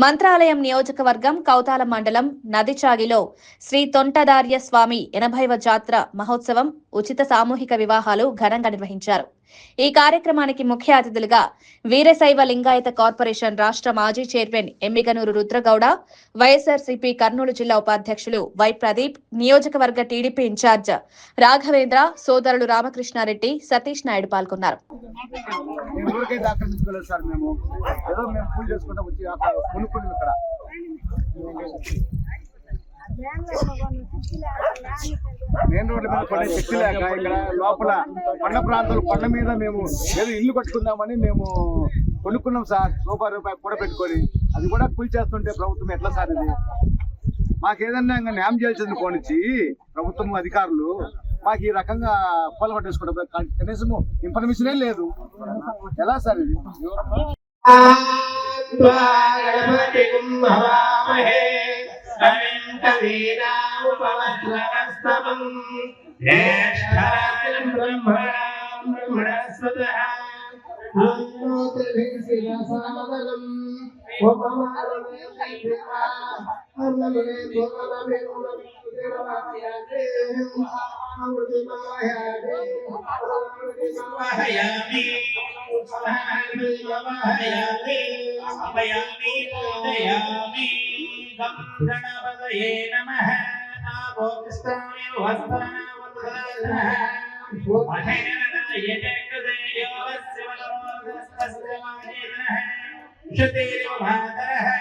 మంత్రాలయం నియోజకవర్గం కౌతాల మండలం నదిచాగిలో శ్రీ తొంటదార్య స్వామి 80వ జాత్ర మహోత్సవం ఉచిత సామూహిక వివాహాలు ఘనంగా నిర్వహించారు. ఈ కార్యక్రమానికి ముఖ్య అతిథులుగా వీరశైవ లింగాయత కార్పొరేషన్ రాష్ట్ర మాజీ చైర్మన్ ఎమ్మిగనూరు రుద్రగౌడ, వైఎస్ఆర్సీపీ కర్నూలు జిల్లా ఉపాధ్యక్షులు వై ప్రదీప్, నియోజకవర్గ టీడీపీ ఇన్ఛార్జ్ రాఘవేంద్ర, సోదరులు రామకృష్ణారెడ్డి, సతీష్ నాయుడు పాల్గొన్నారు. మెయిన్ రోడ్ల మీద కొన్ని శక్తి లేక ఇక్కడ లోపల కొండ ప్రాంతాలు కొండ మీద మేము ఏదో ఇల్లు కట్టుకుందామని మేము కొనుక్కున్నాం సార్. రూపాయి కూడా పెట్టుకొని అది కూడా కూల్చేస్తుంటే ప్రభుత్వం ఎట్లా సార్ ఇది? మాకు ఏదన్నా ఇంకా న్యాయం చేయాల్సింది పోనిచ్చి ప్రభుత్వం అధికారులు మాకు ఈ రకంగా పొల పట్టేసుకోవడం కనీసం ఇన్ఫర్మేషనే లేదు. ఎలా సార్ ఇది? గణపతయే నమః.